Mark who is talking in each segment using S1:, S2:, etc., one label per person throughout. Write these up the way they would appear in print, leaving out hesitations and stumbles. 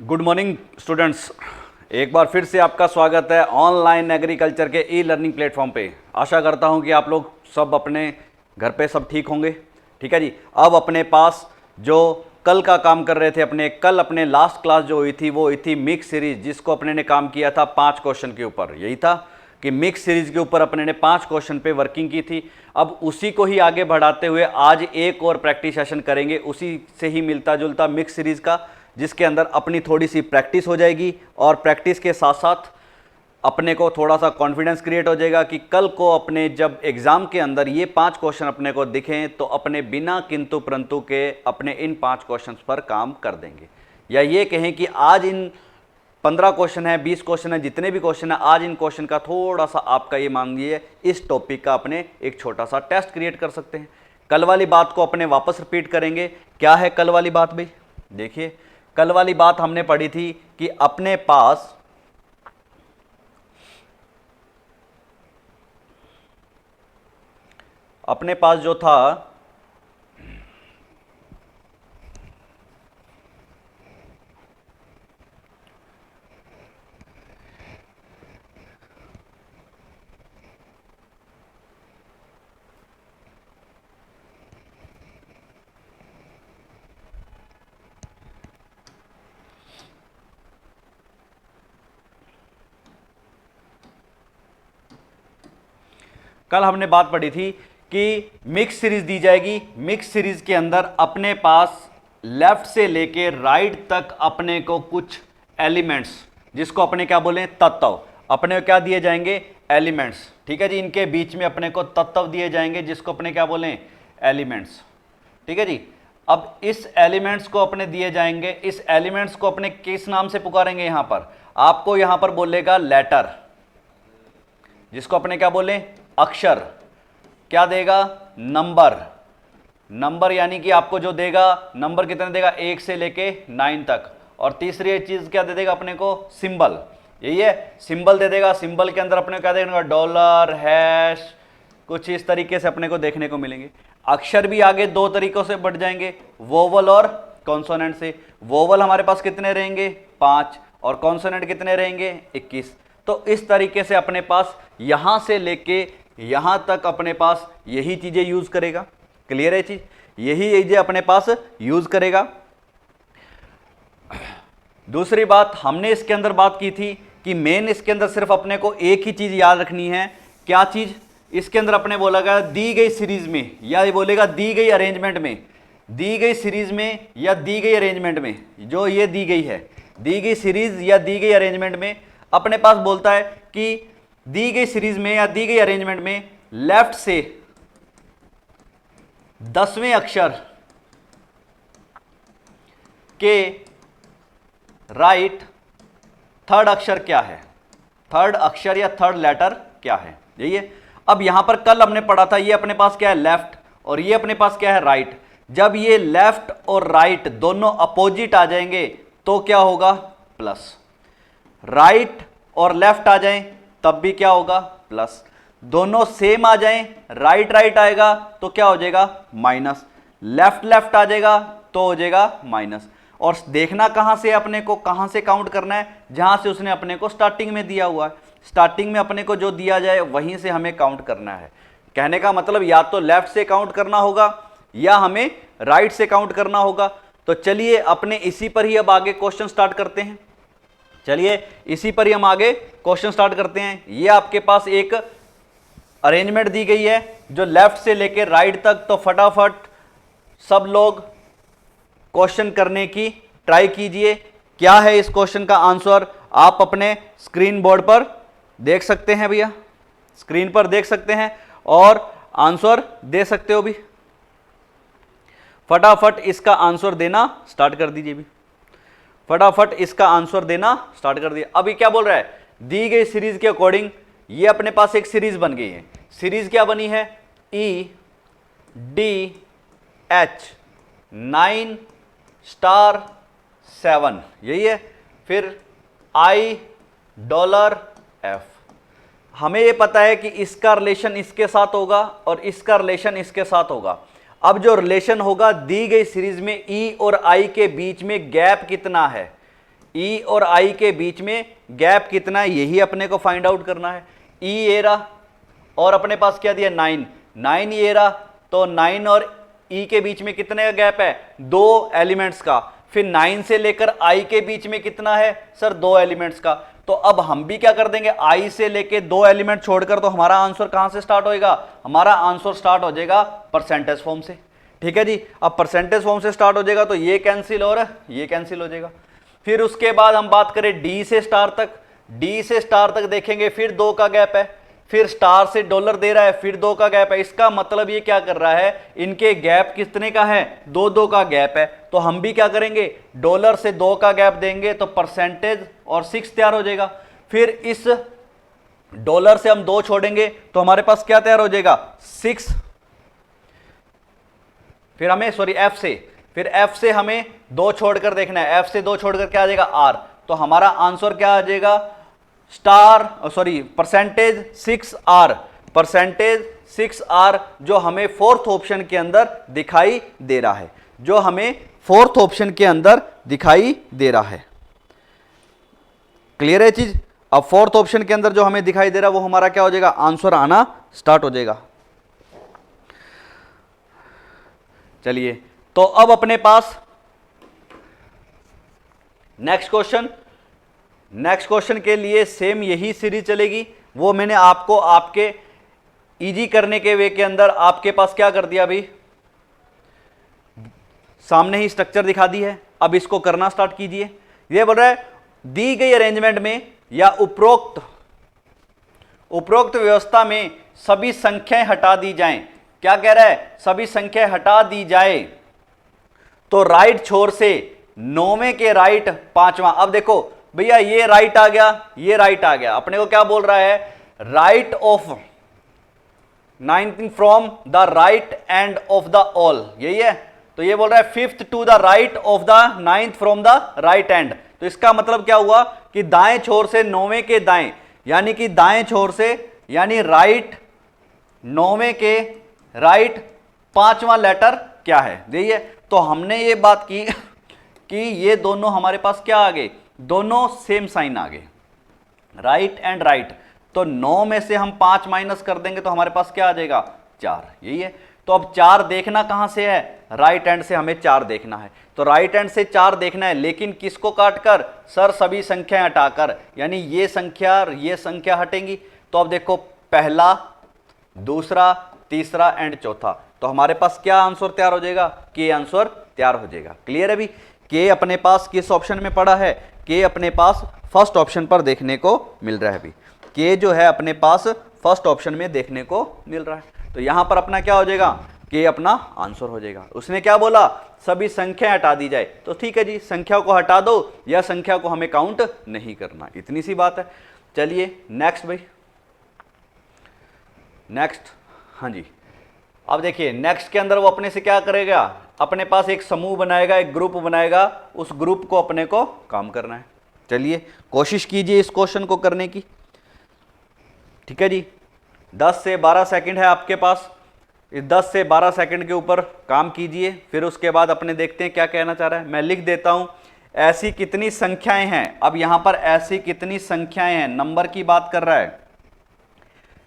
S1: Good morning students, एक बार फिर से आपका स्वागत है ऑनलाइन एग्रीकल्चर के ई लर्निंग प्लेटफॉर्म पे। आशा करता हूं कि आप लोग सब अपने घर पे सब ठीक होंगे। ठीक है जी। अब अपने पास जो कल का काम कर रहे थे अपने लास्ट क्लास जो हुई थी वो हुई थी मिक्स सीरीज, जिसको अपने ने काम किया था 5 क्वेश्चन के ऊपर। यही था कि मिक्स सीरीज के ऊपर अपने ने 5 क्वेश्चन पे वर्किंग की थी। अब उसी को ही आगे बढ़ाते हुए आज एक और प्रैक्टिस सेशन करेंगे, उसी से ही मिलता जुलता मिक्स सीरीज का, जिसके अंदर अपनी थोड़ी सी प्रैक्टिस हो जाएगी और प्रैक्टिस के साथ साथ अपने को थोड़ा सा कॉन्फिडेंस क्रिएट हो जाएगा कि कल को अपने जब एग्जाम के अंदर ये 5 क्वेश्चन अपने को दिखें तो अपने बिना किंतु परंतु के अपने इन 5 क्वेश्चंस पर काम कर देंगे। या ये कहें कि आज इन 15 क्वेश्चन है, 20 क्वेश्चन है, जितने भी क्वेश्चन है, आज इन क्वेश्चन का थोड़ा सा आपका ये मांगिए इस टॉपिक का अपने एक छोटा सा टेस्ट क्रिएट कर सकते हैं। कल वाली बात को अपने वापस रिपीट करेंगे। क्या है कल वाली बात भाई? देखिए, कल वाली बात हमने पढ़ी थी कि अपने पास जो था कल हमने बात पढ़ी थी कि मिक्स सीरीज दी जाएगी। मिक्स सीरीज के अंदर अपने पास लेफ्ट से लेके राइट तक अपने को कुछ एलिमेंट्स, जिसको अपने क्या बोले, तत्व, अपने को क्या दिए जाएंगे, एलिमेंट्स। ठीक है जी। इनके बीच में अपने को तत्व दिए जाएंगे, जिसको अपने क्या बोले, एलिमेंट्स। ठीक है जी। अब इस एलिमेंट्स को अपने दिए जाएंगे, इस एलिमेंट्स को अपने किस नाम से पुकारेंगे? यहां पर आपको यहां पर बोलेगा लेटर, जिसको अपने क्या बोले, अक्षर। क्या देगा? नंबर। नंबर यानी कि आपको जो देगा नंबर कितने देगा, 1 से लेके 9 तक। और तीसरी चीज क्या दे देगा अपने को, सिंबल। यही है, सिंबल दे देगा। सिंबल के अंदर अपने को क्या देगा, डॉलर, हैश, कुछ इस तरीके से अपने को देखने को मिलेंगे। अक्षर भी आगे 2 तरीकों से बढ़ जाएंगे, वोवल और कॉन्सोनेंट से। वोवल हमारे पास कितने रहेंगे, 5, और कॉन्सोनेंट कितने रहेंगे, 21। तो इस तरीके से अपने पास यहां से लेके यहां तक अपने पास यही चीजें यूज करेगा। क्लियर है चीज? यही चीजें अपने पास यूज करेगा। दूसरी बात हमने इसके अंदर बात की थी कि मेन इसके अंदर सिर्फ अपने को एक ही चीज याद रखनी है। क्या चीज? इसके अंदर अपने बोलेगा दी गई सीरीज में, या ये बोलेगा दी गई अरेंजमेंट में, दी गई सीरीज में या दी गई अरेंजमेंट में, जो ये दी गई है, दी गई सीरीज या दी गई अरेंजमेंट में अपने पास बोलता है कि दी गई सीरीज में या दी गई अरेंजमेंट में लेफ्ट से 10वें अक्षर के राइट थर्ड अक्षर क्या है, थर्ड अक्षर या थर्ड लेटर क्या है। यही है। अब यहां पर कल हमने पढ़ा था, ये अपने पास क्या है, लेफ्ट, और ये अपने पास क्या है, राइट। जब ये लेफ्ट और राइट दोनों अपोजिट आ जाएंगे तो क्या होगा, प्लस। राइट और लेफ्ट आ जाएं तब भी क्या होगा, प्लस। दोनों सेम आ जाएं, राइट राइट आएगा तो क्या हो जाएगा, माइनस। लेफ्ट लेफ्ट आ जाएगा तो हो जाएगा माइनस। और देखना कहां से, अपने को कहां से काउंट करना है, जहां से उसने अपने को स्टार्टिंग में दिया हुआ है। स्टार्टिंग में अपने को जो दिया जाए वहीं से हमें काउंट करना है। कहने का मतलब या तो लेफ्ट से काउंट करना होगा या हमें राइट से काउंट करना होगा। तो चलिए अपने इसी पर ही अब आगे क्वेश्चन स्टार्ट करते हैं। चलिए इसी पर ही हम आगे क्वेश्चन स्टार्ट करते हैं। ये आपके पास एक अरेंजमेंट दी गई है जो लेफ्ट से लेकर राइट तक, तो फटाफट सब लोग क्वेश्चन करने की ट्राई कीजिए। क्या है इस क्वेश्चन का आंसर, आप अपने स्क्रीन बोर्ड पर देख सकते हैं भैया, स्क्रीन पर देख सकते हैं और आंसर दे सकते हो भी। फटाफट इसका आंसर देना स्टार्ट कर दीजिए भी, फटाफट इसका आंसर देना स्टार्ट कर दिया। अभी क्या बोल रहा है, दी गई सीरीज के अकॉर्डिंग ये अपने पास एक सीरीज बन गई है। सीरीज क्या बनी है, ई डी एच 9 स्टार 7, यही है। फिर आई डॉलर एफ। हमें ये पता है कि इसका रिलेशन इसके साथ होगा और इसका रिलेशन इसके साथ होगा। अब जो रिलेशन होगा दी गई सीरीज में ई और आई के बीच में गैप कितना है, ई और आई के बीच में गैप कितना है यही अपने को फाइंड आउट करना है। ई ये रहा और अपने पास क्या दिया 9, 9 ये रहा, तो 9 और ई के बीच में कितने का गैप है 2 एलिमेंट्स का। फिर 9 से लेकर आई के बीच में कितना है सर 2 एलिमेंट्स का। तो अब हम भी क्या कर देंगे आई से लेके 2 एलिमेंट छोड़कर, तो हमारा आंसर कहां से स्टार्ट होएगा, हमारा आंसर स्टार्ट हो जाएगा परसेंटेज फॉर्म से। ठीक है जी, अब परसेंटेज फॉर्म से स्टार्ट हो जाएगा तो ये कैंसिल और ये कैंसिल हो जाएगा। फिर उसके बाद हम बात करें डी से स्टार तक, डी से स्टार तक देखेंगे फिर 2 का गैप है, फिर स्टार से डॉलर दे रहा है फिर 2 का गैप है। इसका मतलब ये क्या कर रहा है, इनके गैप कितने का है 2-2 का गैप है। तो हम भी क्या करेंगे डॉलर से 2 का गैप देंगे तो परसेंटेज और 6 तैयार हो जाएगा। फिर इस डॉलर से हम 2 छोड़ेंगे तो हमारे पास क्या तैयार हो जाएगा 6। फिर हमें एफ से, फिर एफ से हमें 2 छोड़कर देखना है, एफ से 2 छोड़कर क्या आ जाएगा आर। तो हमारा आंसर क्या आ जाएगा परसेंटेज 6R, परसेंटेज 6R जो हमें फोर्थ ऑप्शन के अंदर दिखाई दे रहा है, जो हमें फोर्थ ऑप्शन के अंदर दिखाई दे रहा है। क्लियर है चीज। अब फोर्थ ऑप्शन के अंदर जो हमें दिखाई दे रहा है वो हमारा क्या हो जाएगा आंसर आना स्टार्ट हो जाएगा। चलिए तो अब अपने पास नेक्स्ट क्वेश्चन के लिए सेम यही सीरीज चलेगी। वो मैंने आपको आपके इजी करने के वे के अंदर आपके पास क्या कर दिया, अभी सामने ही स्ट्रक्चर दिखा दी है। अब इसको करना स्टार्ट कीजिए। ये बोल रहा है दी गई अरेंजमेंट में या उपरोक्त व्यवस्था में सभी संख्याएं हटा दी जाएं। क्या कह रहा है, सभी संख्याएं हटा दी जाए तो राइट छोर से 9वें के राइट 5वां। अब देखो भैया ये राइट आ गया, ये राइट आ गया, अपने को क्या बोल रहा है right of 19 from the right end of the all, यही है। तो ये बोल रहा है 5th to the right of the 9th from the right end. तो इसका मतलब क्या हुआ कि दाएं छोर से 9वें के दाएं, यानी कि दाएं छोर से यानी राइट 9वें के राइट 5वां लेटर क्या है, यही है। तो हमने ये बात की कि ये दोनों हमारे पास क्या आ गए, दोनों सेम साइन आ गए, राइट एंड राइट। तो 9 में से हम 5 माइनस कर देंगे तो हमारे पास क्या आ जाएगा 4, यही है। तो अब 4 देखना कहां से है, राइट हैंड से हमें 4 देखना है। तो राइट हैंड से 4 देखना है, लेकिन किसको काटकर सर, सभी संख्याएं हटाकर, यानी ये संख्या हटेंगी। तो अब देखो पहला, दूसरा, तीसरा एंड चौथा, तो हमारे पास क्या आंसर तैयार हो जाएगा, के आंसर तैयार हो जाएगा। क्लियर है अभी। के अपने पास किस ऑप्शन में पड़ा है, के अपने पास फर्स्ट ऑप्शन पर देखने को मिल रहा है। अभी के जो है अपने पास फर्स्ट ऑप्शन में देखने को मिल रहा है। तो यहां पर अपना क्या हो जाएगा, के अपना आंसर हो जाएगा। उसने क्या बोला, सभी संख्या हटा दी जाए। तो ठीक है जी, संख्या को हटा दो या संख्या को हमें काउंट नहीं करना, इतनी सी बात है। चलिए नेक्स्ट भाई, नेक्स्ट। हाँ जी, अब देखिए नेक्स्ट के अंदर वो अपने से क्या करेगा, अपने पास एक समूह बनाएगा, एक ग्रुप बनाएगा, उस ग्रुप को अपने को काम करना है। चलिए कोशिश कीजिए इस क्वेश्चन को करने की। ठीक है जी, 10 से 12 सेकंड है आपके पास। इस 10 से 12 सेकंड के ऊपर काम कीजिए, फिर उसके बाद अपने देखते हैं क्या कहना चाह रहा है। मैं लिख देता हूं, ऐसी कितनी संख्याएं हैं। अब यहां पर ऐसी कितनी संख्याएं हैं, नंबर की बात कर रहा है,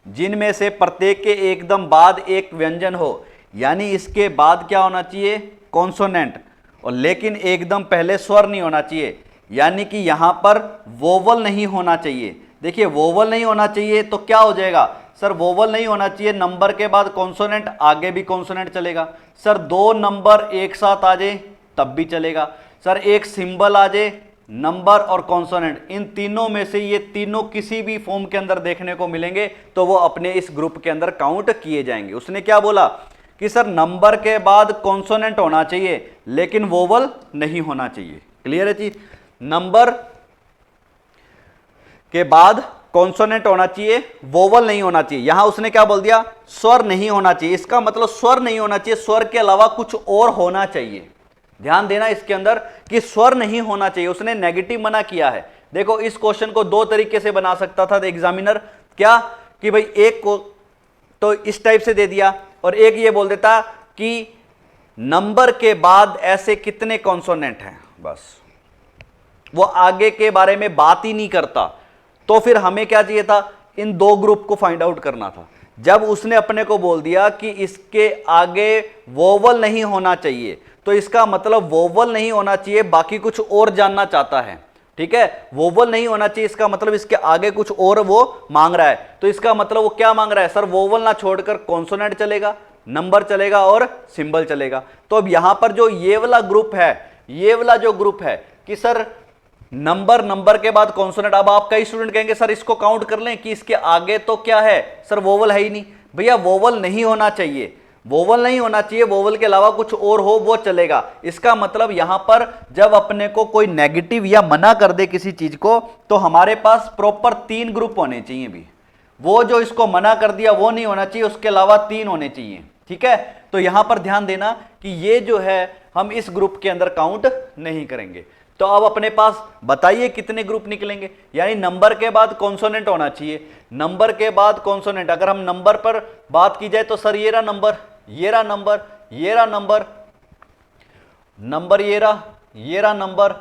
S1: जिनमें से प्रत्येक के एकदम बाद एक व्यंजन हो, यानी इसके बाद क्या होना चाहिए, कॉन्सोनेंट, और लेकिन एकदम पहले स्वर नहीं होना चाहिए, यानी कि यहां पर वोवल नहीं होना चाहिए। देखिए वोवल नहीं होना चाहिए तो क्या हो जाएगा सर, वोवल नहीं होना चाहिए, नंबर के बाद कॉन्सोनेंट, आगे भी कॉन्सोनेंट चलेगा। सर 2 नंबर एक साथ आ जाए तब भी चलेगा। सर एक सिंबल आ जाए, नंबर और कॉन्सोनेंट, इन तीनों में से ये तीनों किसी भी फॉर्म के अंदर देखने को मिलेंगे तो वो अपने इस ग्रुप के अंदर काउंट किए जाएंगे। उसने क्या बोला कि सर नंबर के बाद कॉन्सोनेंट होना चाहिए लेकिन वोवल नहीं होना चाहिए। क्लियर है जी, नंबर के बाद कॉन्सोनेंट होना चाहिए, वोवल नहीं होना चाहिए। यहां उसने क्या बोल दिया, स्वर नहीं होना चाहिए। इसका मतलब स्वर नहीं होना चाहिए, स्वर के अलावा कुछ और होना चाहिए। ध्यान देना इसके अंदर कि स्वर नहीं होना चाहिए, उसने नेगेटिव मना किया है। देखो इस क्वेश्चन को 2 तरीके से बना सकता था एग्जामिनर, क्या कि भाई एक को तो इस टाइप से दे दिया और एक ये बोल देता कि नंबर के बाद ऐसे कितने कॉन्सोनेंट हैं, बस वो आगे के बारे में बात ही नहीं करता। तो फिर हमें क्या चाहिए था, इन दो ग्रुप को फाइंड आउट करना था। जब उसने अपने को बोल दिया कि इसके आगे वोवल नहीं होना चाहिए, तो इसका मतलब वोवल नहीं होना चाहिए, बाकी कुछ और जानना चाहता है। ठीक है, वोवल नहीं होना चाहिए, इसका मतलब इसके आगे कुछ और वो मांग रहा है। तो इसका मतलब वो क्या मांग रहा है, सर वोवल ना छोड़कर कॉन्सोनेंट चलेगा, नंबर चलेगा और सिंबल चलेगा। तो अब यहां पर जो ये वाला ग्रुप है, ये वाला जो ग्रुप है कि सर नंबर, नंबर के बाद कॉन्सोनेंट। अब आप कई स्टूडेंट कहेंगे सर इसको काउंट कर लें कि इसके आगे तो क्या है, सर वोवल है ही नहीं। भैया वोवल नहीं होना चाहिए, वोवल नहीं होना चाहिए, वोवल के अलावा कुछ और हो वो चलेगा। इसका मतलब यहां पर जब अपने को कोई नेगेटिव या मना कर दे किसी चीज को, तो हमारे पास प्रॉपर 3 ग्रुप होने चाहिए भी। वो जो इसको मना कर दिया वो नहीं होना चाहिए, उसके अलावा 3 होने चाहिए। ठीक है, तो यहां पर ध्यान देना कि ये जो है हम इस ग्रुप के अंदर काउंट नहीं करेंगे। तो अब अपने पास बताइए कितने ग्रुप निकलेंगे, यानी नंबर के बाद कॉन्सोनेंट होना चाहिए, नंबर के बाद कॉन्सोनेंट। अगर हम नंबर पर बात की जाए तो सर ये रहा नंबर, ये रहा नंबर, ये रहा नंबर, नंबर ये रहा नंबर।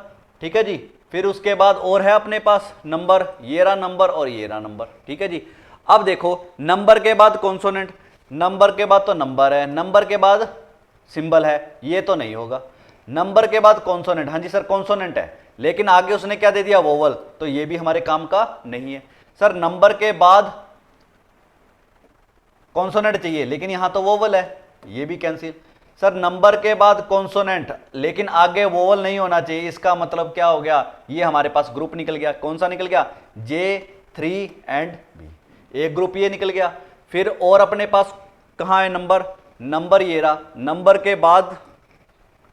S1: ठीक है जी, फिर उसके बाद और है अपने पास नंबर, ये रहा नंबर और ये रहा नंबर। ठीक है जी, अब देखो नंबर के बाद कॉन्सोनेंट, नंबर के बाद तो नंबर है, नंबर के बाद सिंबल है, ये तो नहीं होगा। नंबर के बाद कॉन्सोनेंट, हाँ जी सर कॉन्सोनेंट है, लेकिन आगे उसने क्या दे दिया, वोवल, तो ये भी हमारे काम का नहीं है। सर नंबर के बाद कॉन्सोनेंट चाहिए, लेकिन यहां तो वोवल है, ये भी कैंसिल। सर नंबर के बाद कॉन्सोनेंट लेकिन आगे वोवल नहीं होना चाहिए, इसका मतलब क्या हो गया, ये हमारे पास ग्रुप निकल गया। कौन सा निकल गया, J3 एंड B, एक ग्रुप ये निकल गया। फिर और अपने पास कहां है नंबर, नंबर ये रहा, नंबर के बाद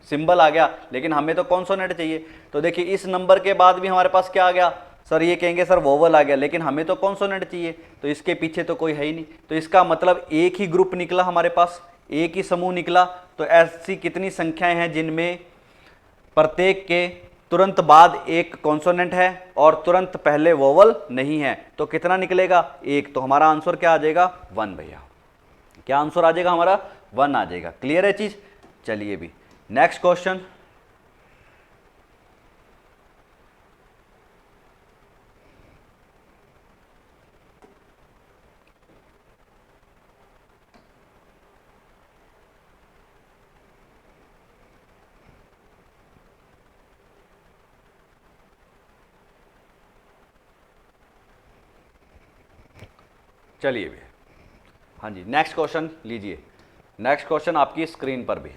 S1: सिंबल आ गया, लेकिन हमें तो कॉन्सोनेंट चाहिए। तो देखिए इस नंबर के बाद भी हमारे पास क्या आ गया, सर ये कहेंगे सर वोवल आ गया, लेकिन हमें तो कॉन्सोनेंट चाहिए, तो इसके पीछे तो कोई है ही नहीं। तो इसका मतलब एक ही ग्रुप निकला हमारे पास, एक ही समूह निकला। तो ऐसी कितनी संख्याएं हैं जिनमें प्रत्येक के तुरंत बाद एक कॉन्सोनेंट है और तुरंत पहले वोवल नहीं है, तो कितना निकलेगा, एक। तो हमारा आंसर क्या आ जाएगा, 1 भैया। क्या आंसर आ जाएगा हमारा, 1 आ जाएगा। क्लियर है चीज, चलिए भी नेक्स्ट क्वेश्चन। चलिए भी, हाँ जी नेक्स्ट क्वेश्चन लीजिए। नेक्स्ट क्वेश्चन आपकी स्क्रीन पर भी,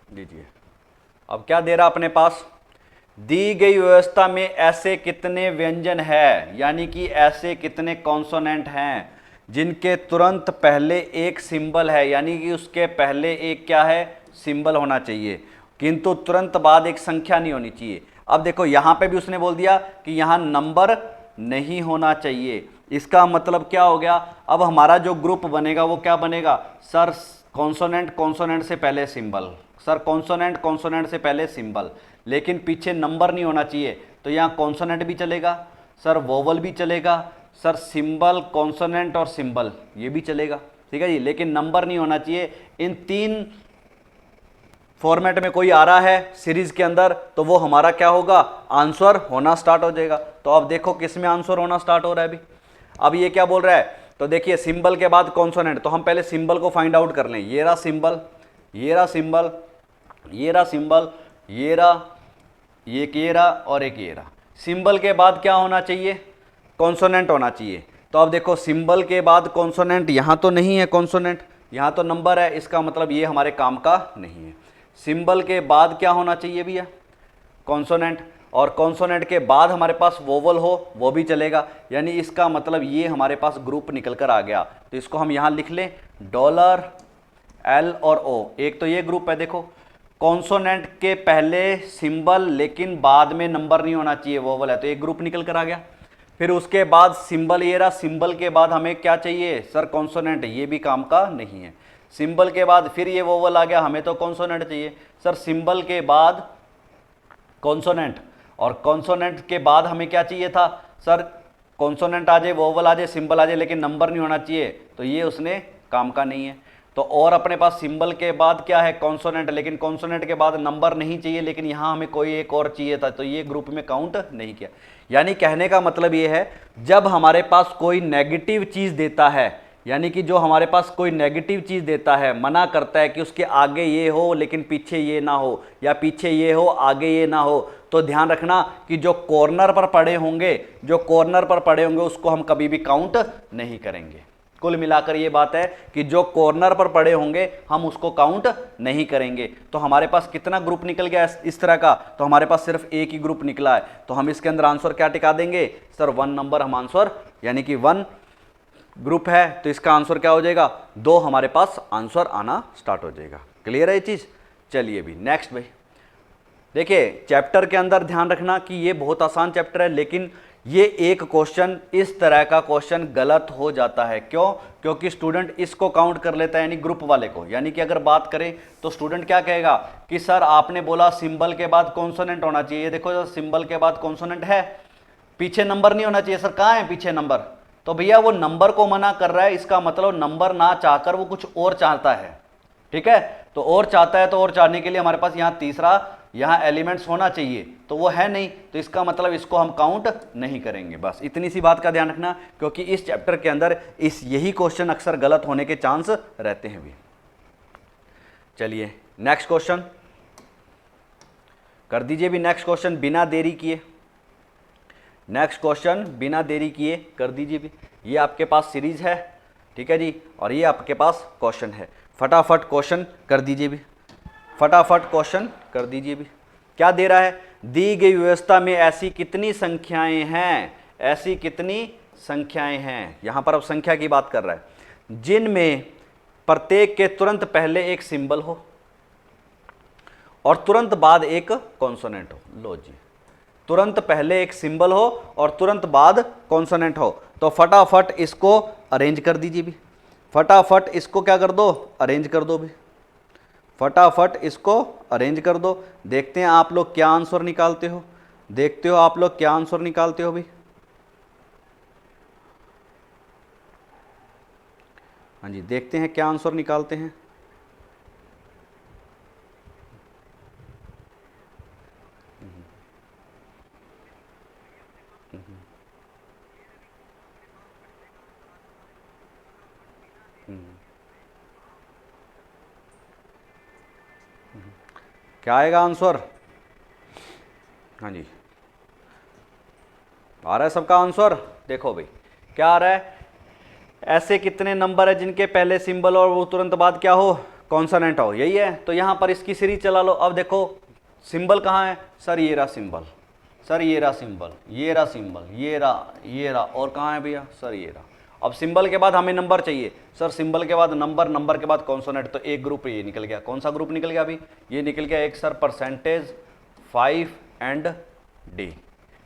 S1: लीजिए। अब क्या दे रहा अपने पास, दी गई व्यवस्था में ऐसे कितने व्यंजन है, यानी कि ऐसे कितने कॉन्सोनेंट हैं जिनके तुरंत पहले एक सिंबल है, यानी कि उसके पहले एक क्या है, सिंबल होना चाहिए, किंतु तुरंत बाद एक संख्या नहीं होनी चाहिए। अब देखो यहां पे भी उसने बोल दिया कि यहां नंबर नहीं होना चाहिए, इसका मतलब क्या हो गया, अब हमारा जो ग्रुप बनेगा वो क्या बनेगा, सर कॉन्सोनेंट, कॉन्सोनेंट से पहले सिंबल, सर कॉन्सोनेंट, कॉन्सोनेंट से पहले सिंबल, लेकिन पीछे नंबर नहीं होना चाहिए। तो यहाँ कॉन्सोनेंट भी चलेगा, सर वोवल भी चलेगा, सर सिंबल, कॉन्सोनेंट और सिंबल ये भी चलेगा। ठीक है जी, लेकिन नंबर नहीं होना चाहिए। इन 3 फॉर्मेट में कोई आ रहा है सीरीज के अंदर, तो वो हमारा क्या होगा, आंसर होना स्टार्ट हो जाएगा। तो अब देखो किस में आंसर होना स्टार्ट हो रहा है अभी। अब ये क्या बोल रहा है, तो देखिए सिंबल के बाद कॉन्सोनेंट, तो हम पहले सिंबल को फाइंड आउट कर लें। ये रहा सिंबल, ये रहा सिंबल, ये रहा सिंबल, ये रहा, एक ये रहा और एक ये रहा। सिंबल के बाद क्या होना चाहिए, कॉन्सोनेंट होना चाहिए। तो अब देखो सिंबल के बाद कॉन्सोनेंट, यहाँ तो नहीं है कॉन्सोनेंट, यहाँ तो नंबर है, इसका मतलब ये हमारे काम का नहीं है। सिंबल के बाद क्या होना चाहिए भैया, कॉन्सोनेंट, और कॉन्सोनेंट के बाद हमारे पास वोवल हो वो भी चलेगा, यानी इसका मतलब ये हमारे पास ग्रुप निकल कर आ गया। तो इसको हम यहाँ लिख लें, $L और O, एक तो ये ग्रुप है। देखो कॉन्सोनेंट के पहले सिंबल लेकिन बाद में नंबर नहीं होना चाहिए, वोवल है, तो एक ग्रुप निकल कर आ गया। फिर उसके बाद सिंबल, ये रहा, सिंबल के बाद हमें क्या चाहिए, सर कॉन्सोनेंट, ये भी काम का नहीं है। सिंबल के बाद फिर ये वोवल आ गया, हमें तो कॉन्सोनेंट चाहिए, सर सिंबल के बाद कॉन्सोनेंट, और कॉन्सोनेंट के बाद हमें क्या चाहिए था, सर कॉन्सोनेंट आ जाए, वोवल आ जाए, सिंबल आ जाए, लेकिन नंबर नहीं होना चाहिए, तो ये उसने काम का नहीं है। तो और अपने पास सिंबल के बाद क्या है, कॉन्सोनेंट, लेकिन कॉन्सोनेंट के बाद नंबर नहीं चाहिए, लेकिन यहां हमें कोई एक और चाहिए था, तो ये ग्रुप में काउंट नहीं किया। यानी कहने का मतलब ये है, जब हमारे पास कोई नेगेटिव चीज देता है, यानी कि जो हमारे पास कोई नेगेटिव चीज देता है, मना करता है कि उसके आगे ये हो लेकिन पीछे ये ना हो, या पीछे ये हो आगे ये ना हो, तो ध्यान रखना कि जो कॉर्नर पर पड़े होंगे, जो कॉर्नर पर पड़े होंगे उसको हम कभी भी काउंट नहीं करेंगे। कुल मिलाकर ये बात है कि जो कॉर्नर पर पड़े होंगे हम उसको काउंट नहीं करेंगे। तो हमारे पास कितना ग्रुप निकल गया इस तरह का, तो हमारे पास सिर्फ एक ही ग्रुप निकला है, तो हम इसके अंदर आंसर क्या टिका देंगे सर, 1 नंबर हम आंसर, यानी कि 1 ग्रुप है तो इसका आंसर क्या हो जाएगा, 2 हमारे पास आंसर आना स्टार्ट हो जाएगा। क्लियर है ये चीज। चलिए भी नेक्स्ट भाई, देखिए चैप्टर के अंदर ध्यान रखना कि ये बहुत आसान चैप्टर है, लेकिन ये एक क्वेश्चन, इस तरह का क्वेश्चन गलत हो जाता है। क्यों? क्योंकि स्टूडेंट इसको काउंट कर लेता है, यानी ग्रुप वाले को। यानी कि अगर बात करें तो स्टूडेंट क्या कहेगा कि सर आपने बोला सिंबल के बाद कॉन्सोनेंट होना चाहिए, देखो सिंबल के बाद कॉन्सोनेंट है, पीछे नंबर नहीं होना चाहिए। सर कहाँ है पीछे नंबर? तो भैया वो नंबर को मना कर रहा है, इसका मतलब नंबर ना चाहकर वो कुछ और चाहता है। ठीक है, तो और चाहता है, तो और चाहने के लिए हमारे पास यहाँ तीसरा यहाँ एलिमेंट्स होना चाहिए, तो वो है नहीं, तो इसका मतलब इसको हम काउंट नहीं करेंगे। बस इतनी सी बात का ध्यान रखना, क्योंकि इस चैप्टर के अंदर यही क्वेश्चन अक्सर गलत होने के चांस रहते हैं भी। चलिए नेक्स्ट क्वेश्चन कर दीजिए भी, नेक्स्ट क्वेश्चन बिना देरी किए, नेक्स्ट क्वेश्चन बिना देरी किए कर दीजिए भी। ये आपके पास सीरीज है, ठीक है जी, और ये आपके पास क्वेश्चन है। फटाफट क्वेश्चन कर दीजिए भी, फटाफट क्वेश्चन कर दीजिए भी। क्या दे रहा है, दी गई व्यवस्था में ऐसी कितनी संख्याएं हैं, ऐसी कितनी संख्याएं हैं, यहां पर अब संख्या की बात कर रहा है, जिनमें प्रत्येक के तुरंत पहले एक सिंबल हो और तुरंत बाद एक कॉन्सोनेंट हो। लो जी, तुरंत पहले एक सिंबल हो और तुरंत बाद कॉन्सोनेंट हो, तो फटाफट इसको अरेंज कर दीजिए भी, फटाफट इसको क्या कर दो, अरेंज कर दो भी, फटाफट इसको अरेंज कर दो। देखते हैं आप लोग क्या आंसर निकालते हो, देखते हो आप लोग क्या आंसर निकालते हो भी। हाँ जी, देखते हैं क्या आंसर निकालते हैं। क्या आएगा आंसर? हाँ जी, आ रहा है सबका आंसर। देखो भाई क्या आ रहा है, ऐसे कितने नंबर है जिनके पहले सिंबल और वो तुरंत बाद क्या हो, कॉन्सोनेंट हो, यही है। तो यहाँ पर इसकी सीरीज चला लो। अब देखो सिंबल कहाँ है, सर ये रहा सिंबल, सर ये रहा सिंबल, ये रहा सिंबल, ये रहा, और कहाँ है भैया, सर ये रहा। अब सिंबल के बाद हमें नंबर चाहिए, सर सिंबल के बाद नंबर, नंबर के बाद कॉन्सोनेंट, तो एक ग्रुप ये निकल गया। कौन सा ग्रुप निकल गया अभी? ये निकल गया एक सर परसेंटेज 5 एंड डी।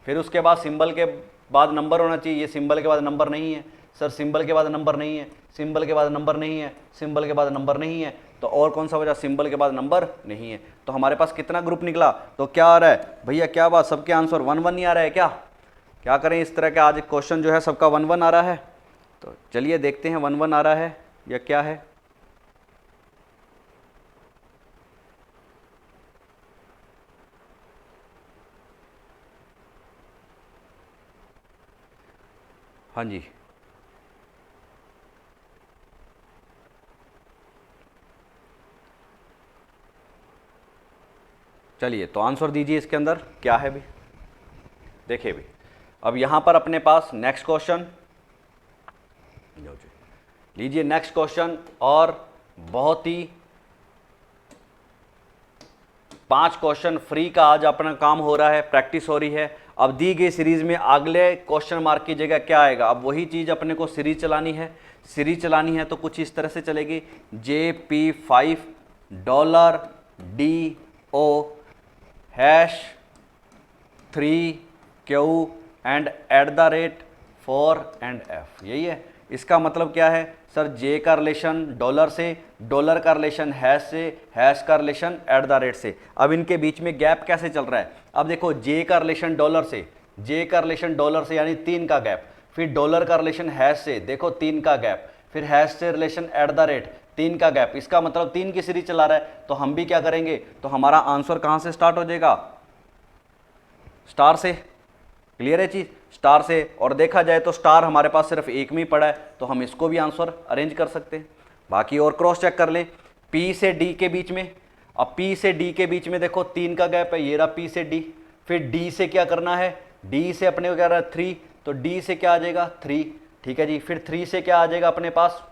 S1: फिर उसके बाद सिंबल के बाद नंबर होना चाहिए, ये सिंबल के बाद नंबर नहीं है, सर सिंबल के बाद नंबर नहीं है, सिंबल के बाद नंबर नहीं है, सिंबल के बाद नंबर नहीं है, तो और कौन सा वजह, सिंबल के बाद नंबर नहीं है। तो हमारे पास कितना ग्रुप निकला, तो क्या आ रहा है भैया, क्या बात, सबके आंसर 1 1 नहीं आ रहा है क्या? क्या करें, इस तरह का आज क्वेश्चन जो है सबका 1 1 आ रहा है। तो चलिए देखते हैं 1 1 आ रहा है या क्या है। हाँ जी, चलिए तो आंसर दीजिए इसके अंदर क्या है भी। देखिए भी, अब यहां पर अपने पास नेक्स्ट क्वेश्चन लीजिए, नेक्स्ट क्वेश्चन, और बहुत ही 5 क्वेश्चन फ्री का आज अपना काम हो रहा है, प्रैक्टिस हो रही है। अब दी गई सीरीज में अगले क्वेश्चन मार्क की जगह क्या आएगा, अब वही चीज अपने को सीरीज चलानी है। सीरीज चलानी है तो कुछ इस तरह से चलेगी, JP5 $DO #3Q and @4 and F, यही है। इसका मतलब क्या है सर, J का रिलेशन डॉलर से, डॉलर का रिलेशन हैश से, हैश का रिलेशन @ से। अब इनके बीच में गैप कैसे चल रहा है, अब देखो J का रिलेशन डॉलर से, J का रिलेशन डॉलर से यानी 3 का गैप, फिर डॉलर का रिलेशन हैश से, देखो 3 का गैप, फिर हैश से रिलेशन @ 3 का गैप, इसका मतलब 3 की सीरीज चला रहा है, तो हम भी क्या करेंगे, तो हमारा आंसर कहां से स्टार्ट हो जाएगा, स्टार से। क्लियर है चीज, स्टार से। और देखा जाए तो स्टार हमारे पास सिर्फ एक में ही पड़ा है, तो हम इसको भी आंसर अरेंज कर सकते हैं। बाकी और क्रॉस चेक कर लें, पी से डी के बीच में, अब पी से डी के बीच में देखो 3 का गैप है, ये रहा पी से डी। फिर डी से क्या करना है, डी से अपने को क्या रहा है 3, तो डी से क्या आ जाएगा 3, ठीक है जी। फिर 3 से क्या आ जाएगा अपने पास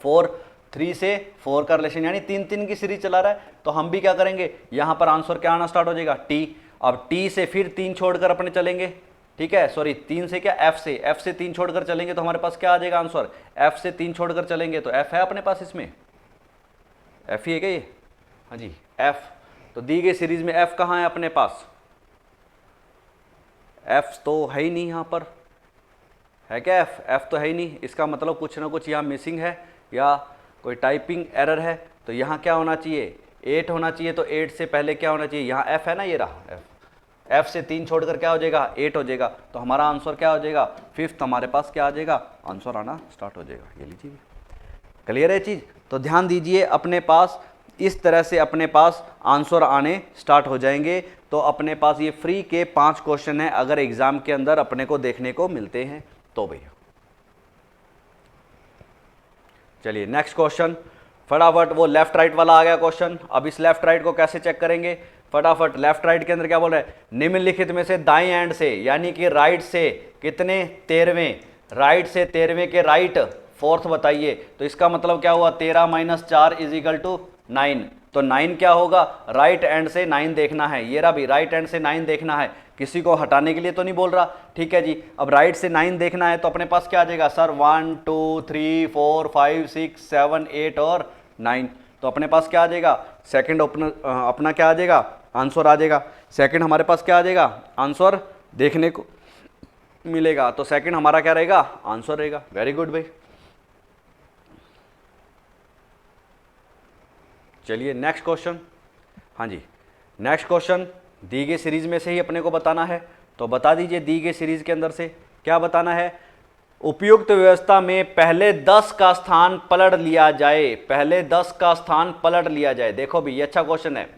S1: 4, 3 से 4 का रिलेशन, यानी 3 की सीरीज चला रहा है, तो हम भी क्या करेंगे, यहां पर आंसर क्या आना स्टार्ट हो जाएगा, टी। अब टी से फिर 3 छोड़कर अपने चलेंगे, ठीक है, सॉरी 3 से क्या, एफ से 3 छोड़कर चलेंगे, तो हमारे पास क्या आ जाएगा आंसर, एफ से 3 छोड़कर चलेंगे, तो एफ है अपने पास, इसमें एफ ही है क्या ये, हाँ जी एफ। तो दी गई सीरीज में एफ कहाँ है अपने पास, एफ तो है ही नहीं, यहां पर है क्या एफ, एफ तो है ही नहीं, इसका मतलब कुछ ना कुछ यहाँ मिसिंग है या कोई टाइपिंग एरर है। तो यहाँ क्या होना चाहिए, 8 होना चाहिए, तो 8 से पहले क्या होना चाहिए, यहाँ एफ है ना, ये रहा एफ, एफ से 3 छोड़कर क्या हो जाएगा 8 हो जाएगा, तो हमारा आंसर क्या हो जाएगा, 5th हमारे पास क्या आ जाएगा, आंसर आना स्टार्ट हो जाएगा। ये लीजिए, क्लियर है चीज। तो ध्यान दीजिए, अपने पास इस तरह से अपने पास आंसर आने स्टार्ट हो जाएंगे। तो अपने पास ये फ्री के 5 क्वेश्चन है, अगर एग्जाम के अंदर अपने को देखने को मिलते हैं तो भैया। चलिए नेक्स्ट क्वेश्चन, फटाफट वो लेफ्ट राइट वाला आ गया क्वेश्चन। अब इस लेफ्ट राइट को कैसे चेक करेंगे, फटाफट लेफ्ट राइट के अंदर क्या बोल रहा है, निम्नलिखित में से दाएं एंड से, यानी कि राइट से कितने 13वें, राइट से 13वें के राइट 4th बताइए। तो इसका मतलब क्या हुआ, 13 - 4 = 9, तो 9 क्या होगा, राइट एंड से 9 देखना है, ये रहा भी राइट एंड से 9 देखना है, किसी को हटाने के लिए तो नहीं बोल रहा, ठीक है जी। अब राइट से 9 देखना है, तो अपने पास क्या आ जाएगा सर, 1 2 3 4 5 6 7 8 और 9, तो अपने पास क्या आ जाएगा, सेकंड अपना क्या आ जाएगा, आंसर आ जाएगा। सेकंड हमारे पास क्या आ जाएगा, आंसर देखने को मिलेगा, तो सेकंड हमारा क्या रहेगा, आंसर रहेगा। वेरी गुड भाई। चलिए नेक्स्ट क्वेश्चन, हाँ जी नेक्स्ट क्वेश्चन, दी गई सीरीज में से ही अपने को बताना है, तो बता दीजिए दी गई सीरीज के अंदर से क्या बताना है, उपयुक्त व्यवस्था में पहले 10 का स्थान पलट लिया जाए, पहले 10 का स्थान पलट लिया जाए। देखो भी ये अच्छा क्वेश्चन है,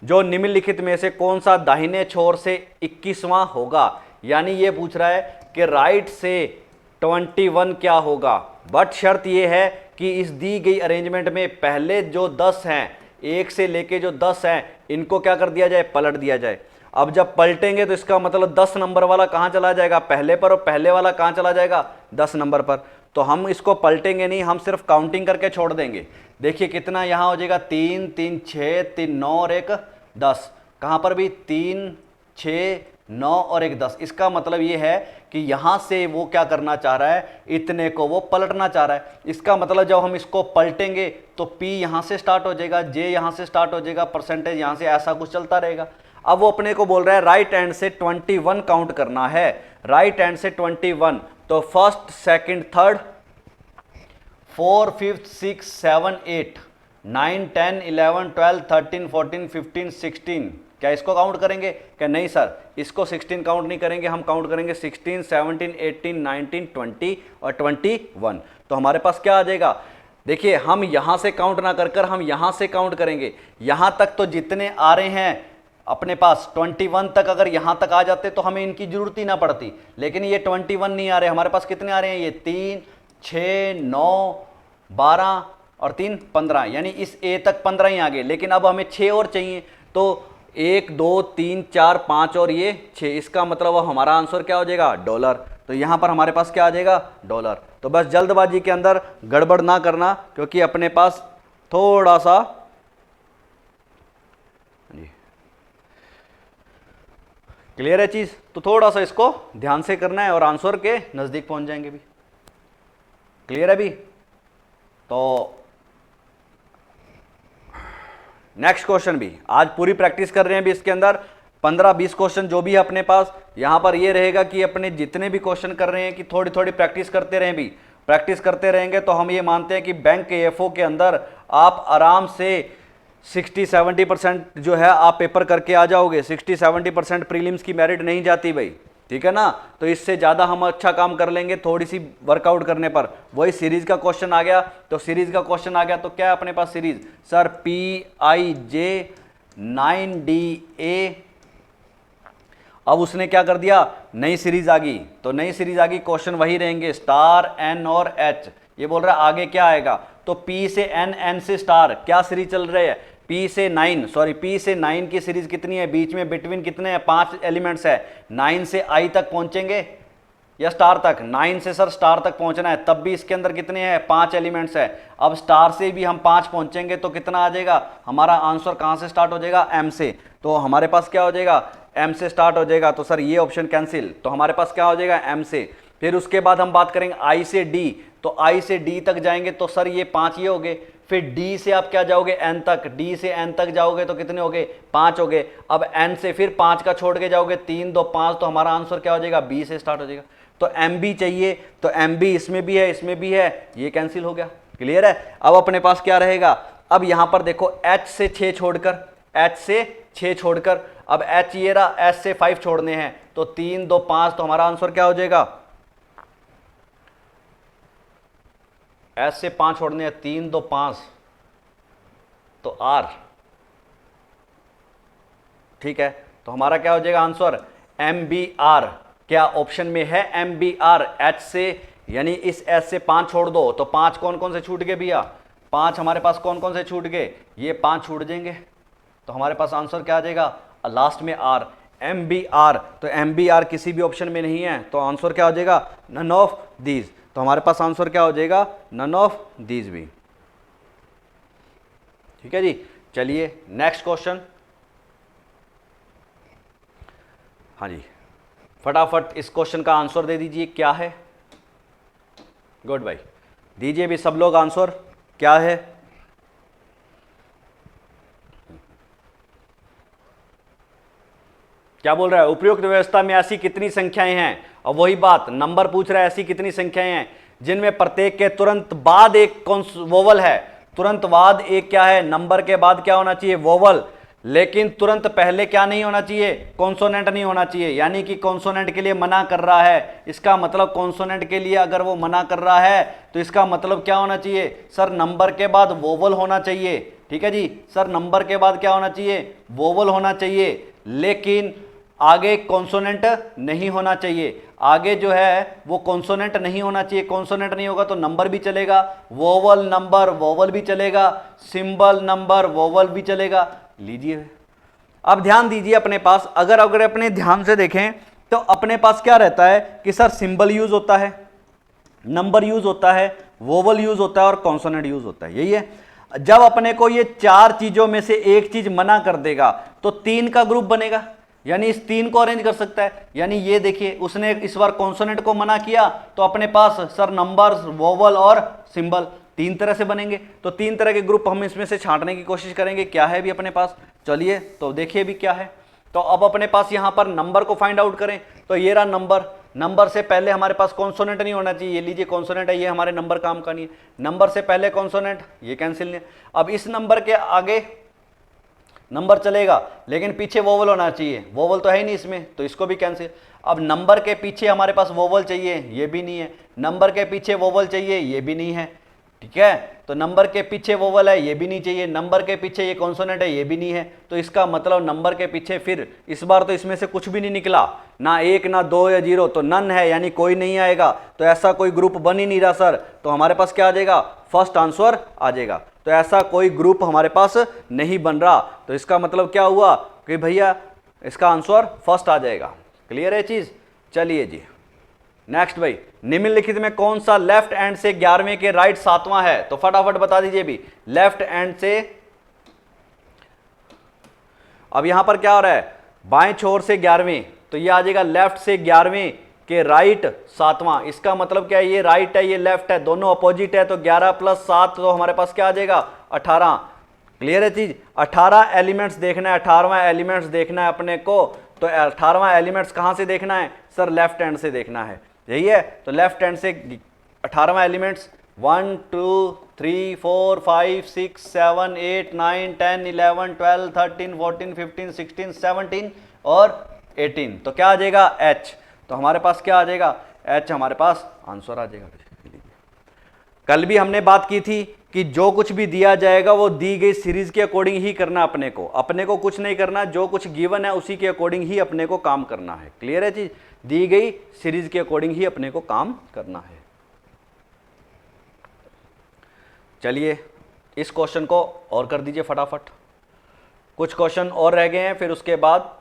S1: जो निम्नलिखित में से कौन सा दाहिने छोर से 21वां होगा, यानी ये पूछ रहा है कि राइट से 21 क्या होगा, बट शर्त ये है कि इस दी गई अरेंजमेंट में पहले जो 10 हैं, 1 से लेके जो 10 हैं, इनको क्या कर दिया जाए, पलट दिया जाए। अब जब पलटेंगे तो इसका मतलब 10 नंबर वाला कहां चला जाएगा, पहले पर, और पहले वाला कहां चला जाएगा, 10 नंबर पर। तो हम इसको पलटेंगे नहीं, हम सिर्फ काउंटिंग करके छोड़ देंगे। देखिए कितना यहां हो जाएगा, 3 3 6 3 9 और 1 10, कहां पर भी 3 6 9 और 1 10। इसका मतलब ये है कि यहां से वो क्या करना चाह रहा है, इतने को वो पलटना चाह रहा है। इसका मतलब जब हम इसको पलटेंगे तो P यहां से स्टार्ट हो जाएगा, J यहां से स्टार्ट हो जाएगा, परसेंटेज यहां से, ऐसा कुछ चलता रहेगा। अब वो अपने को बोल रहा है राइट हैंड से 21 काउंट करना है, राइट हैंड से 21, तो फर्स्ट सेकंड थर्ड 4 5 6 7 8 9 10 11 12 13 14 15 16, क्या इसको काउंट करेंगे, क्या नहीं सर, इसको 16 काउंट नहीं करेंगे, हम काउंट करेंगे 16 17 18 19 20 और 21। तो हमारे पास क्या आ जाएगा, देखिए हम यहां से काउंट ना कर हम यहां से काउंट करेंगे, यहां तक तो जितने आ रहे हैं अपने पास 21 तक, अगर यहां तक आ जाते तो हमें इनकी जरूरत ही ना पड़ती, लेकिन ये 21 नहीं आ रहे, हमारे पास कितने आ रहे हैं, ये 3 6 9 12 और 3 15, यानी इस ए तक 15 ही आ गए, लेकिन अब हमें 6 और चाहिए, तो 1 2 3 4 5 और ये 6, इसका मतलब हमारा आंसर क्या हो जाएगा, $। तो यहां पर हमारे पास क्या आ जाएगा, $। तो बस जल्दबाजी के अंदर गड़बड़ ना करना, क्योंकि अपने पास थोड़ा सा क्लियर है चीज, तो थोड़ा सा इसको ध्यान से करना है और आंसर के नजदीक पहुंच जाएंगे भी। क्लियर है भी। तो नेक्स्ट क्वेश्चन भी आज पूरी प्रैक्टिस कर रहे हैं भी, इसके अंदर 15-20 क्वेश्चन जो भी है अपने पास, यहां पर ये रहेगा कि अपने जितने भी क्वेश्चन कर रहे हैं कि थोड़ी थोड़ी प्रैक्टिस करते रहें भी, प्रैक्टिस करते रहेंगे तो हम ये मानते हैं कि बैंक के एफओ के अंदर आप आराम से 60-70% जो है आप पेपर करके आ जाओगे। 60-70% प्रीलिम्स की मेरिट नहीं जाती भाई, ठीक है ना। तो इससे ज़्यादा हम अच्छा काम कर लेंगे थोड़ी सी वर्कआउट करने पर। वही सीरीज का क्वेश्चन आ गया, तो सीरीज का क्वेश्चन आ गया तो क्या है अपने पास सीरीज, सर PIJ 9DA। अब उसने क्या कर दिया, नई सीरीज आ गई, तो नई सीरीज आ गई, क्वेश्चन वही रहेंगे स्टार N और H। ये बोल रहा है आगे क्या आएगा, तो P से N, N से स्टार, क्या सीरीज चल रही है, P से 9 की सीरीज कितनी है, बीच में बिटवीन कितने हैं, 5 एलिमेंट्स है, 9 से I तक पहुंचेंगे या स्टार तक, 9 से सर स्टार तक पहुंचना है, तब भी इसके अंदर कितने हैं, 5 एलिमेंट्स है। अब स्टार से भी हम 5 पहुंचेंगे तो कितना आ जाएगा, हमारा आंसर कहां से स्टार्ट हो जाएगा, M से। तो हमारे पास क्या हो जाएगा, M से स्टार्ट हो जाएगा, तो सर ये ऑप्शन कैंसिल। तो हमारे पास क्या हो जाएगा, M से। फिर उसके बाद हम बात करेंगे I से D, तो I से D तक जाएंगे तो सर ये 5 ये हो गए। फिर D से आप क्या जाओगे, N तक, D से N तक जाओगे तो कितने हो गए, 5 हो गए। अब N से फिर 5 का छोड़ के जाओगे, 3 2 5, तो हमारा आंसर क्या हो जाएगा, B से स्टार्ट हो जाएगा। तो MB चाहिए, तो MB इसमें भी है, इसमें भी है, ये कैंसिल हो गया। क्लियर है। अब अपने पास क्या रहेगा, अब यहां पर देखो H से 6 छोड़कर, H से 6 छोड़कर, अब H ये रहा, S से 5 छोड़ने हैं, तो 3 2 5, तो हमारा आंसर क्या हो जाएगा, S से 5 छोड़ने हैं, 3 2 5, तो R। ठीक है, तो हमारा क्या हो जाएगा आंसर, MBR। क्या ऑप्शन में है MBR, H से, यानी इस S से 5 छोड़ दो, तो 5 कौन कौन से छूट गए भैया, 5 हमारे पास कौन कौन से छूट गए, ये 5 छूट जाएंगे, तो हमारे पास आंसर क्या आ जाएगा, लास्ट में R, MBR। तो MBR किसी भी ऑप्शन में नहीं है, तो आंसर क्या हो जाएगा, नन ऑफ दीज। तो हमारे पास आंसर क्या हो जाएगा, नन ऑफ दीज भी। ठीक है जी, चलिए नेक्स्ट क्वेश्चन। हाँ जी, फटाफट इस क्वेश्चन का आंसर दे दीजिए, क्या है। गुड भाई, दीजिए भी सब लोग आंसर, क्या है। क्या बोल रहा है, उपयुक्त व्यवस्था में ऐसी कितनी संख्याएं हैं, और वही बात नंबर पूछ रहा है, ऐसी कितनी संख्याएं हैं जिनमें प्रत्येक के तुरंत बाद एक वोवल है, तुरंत बाद एक क्या है, नंबर के बाद क्या होना चाहिए, वोवल, लेकिन तुरंत पहले क्या नहीं होना चाहिए, कॉन्सोनेंट नहीं होना चाहिए। यानी कि कॉन्सोनेंट के लिए मना कर रहा है, इसका मतलब कॉन्सोनेंट के लिए अगर वो मना कर रहा है तो इसका मतलब क्या होना चाहिए, सर नंबर के बाद वोवल होना चाहिए। ठीक है जी, सर नंबर के बाद क्या होना चाहिए, वोवल होना चाहिए, लेकिन आगे कॉन्सोनेंट नहीं होना चाहिए। आगे जो है वो कॉन्सोनेंट नहीं होना चाहिए, कॉन्सोनेंट नहीं होगा तो नंबर भी चलेगा, वोवल नंबर वोवल भी चलेगा, सिंबल नंबर वोवल भी चलेगा। लीजिए अब ध्यान दीजिए अपने पास, अगर अपने ध्यान से देखें तो अपने पास क्या रहता है कि सर सिंबल यूज होता है, नंबर यूज होता है, वोवल यूज होता है और कॉन्सोनेंट यूज होता है, यही है। जब अपने को ये 4 चीजों में से एक चीज मना कर देगा तो 3 का ग्रुप बनेगा, यानी इस 3 को अरेंज कर सकता है। यानी ये देखिए उसने इस बार कॉन्सोनेंट को मना किया तो अपने पास सर नंबर्स, वोवल और सिंबल 3 तरह से बनेंगे। तो 3 तरह के ग्रुप हम इसमें से छांटने की कोशिश करेंगे, क्या है भी अपने पास, चलिए तो देखिए भी क्या है। तो अब अपने पास यहां पर नंबर को फाइंड आउट करें, तो ये रहा नंबर, नंबर से पहले हमारे पास कॉन्सोनेंट नहीं होना चाहिए, ये लीजिए कॉन्सोनेंट है, ये हमारे नंबर काम का नहीं है, नंबर से पहले कॉन्सोनेंट, ये कैंसिल नहीं। अब इस नंबर के आगे नंबर चलेगा लेकिन पीछे वोवल होना चाहिए, वोवल तो है ही नहीं इसमें, तो इसको भी कैंसिल। अब नंबर के पीछे हमारे पास वोवल चाहिए, ये भी नहीं है, नंबर के पीछे वोवल चाहिए, ये भी नहीं है। ठीक है, तो नंबर के पीछे वोवल है, ये भी नहीं चाहिए, नंबर के पीछे ये कॉन्सोनेंट है, ये भी नहीं है। तो इसका मतलब नंबर के पीछे फिर इस बार तो इसमें से कुछ भी नहीं निकला, ना 1 ना 2 या 0, तो नन है, यानी कोई नहीं आएगा। तो ऐसा कोई ग्रुप बन ही नहीं रहा सर, तो हमारे पास क्या आ जाएगा, फर्स्ट आंसर आ जाएगा। तो ऐसा कोई ग्रुप हमारे पास नहीं बन रहा, तो इसका मतलब क्या हुआ कि भैया इसका आंसर फर्स्ट आ जाएगा। क्लियर है चीज, चलिए जी नेक्स्ट भाई, निम्नलिखित में कौन सा लेफ्ट एंड से 11वें के राइट 7वां है, तो फटाफट बता दीजिए भी, लेफ्ट एंड से। अब यहां पर क्या हो रहा है, बाएं छोर से 11वें, तो ये आ जाएगा लेफ्ट से 11वें के राइट 7वां। इसका मतलब क्या है, ये राइट है ये लेफ्ट है, दोनों अपोजिट है, तो 11 + 7 तो हमारे पास क्या आ जाएगा 18। क्लियर है चीज, 18 एलिमेंट्स देखना है, 18वां एलिमेंट्स देखना है अपने को, तो 18वां एलिमेंट्स कहां से देखना है सर, लेफ्ट हैंड से देखना है, यही है। तो लेफ्ट हैंड से 18वां एलिमेंट्स 1 2 3 4 5 6 7 8 9 10 11 12 13 14 15 16 17 और 18, तो क्या आ जाएगा H। तो हमारे पास क्या आ जाएगा, एच हमारे पास आंसर आ जाएगा। कल भी हमने बात की थी कि जो कुछ भी दिया जाएगा वो दी गई सीरीज के अकॉर्डिंग ही करना, अपने को कुछ नहीं करना, जो कुछ गिवन है उसी के अकॉर्डिंग ही अपने को काम करना है। क्लियर है चीज, दी गई सीरीज के अकॉर्डिंग ही अपने को काम करना है। चलिए इस क्वेश्चन को और कर दीजिए फटाफट, कुछ क्वेश्चन और रह गए हैं, फिर उसके बाद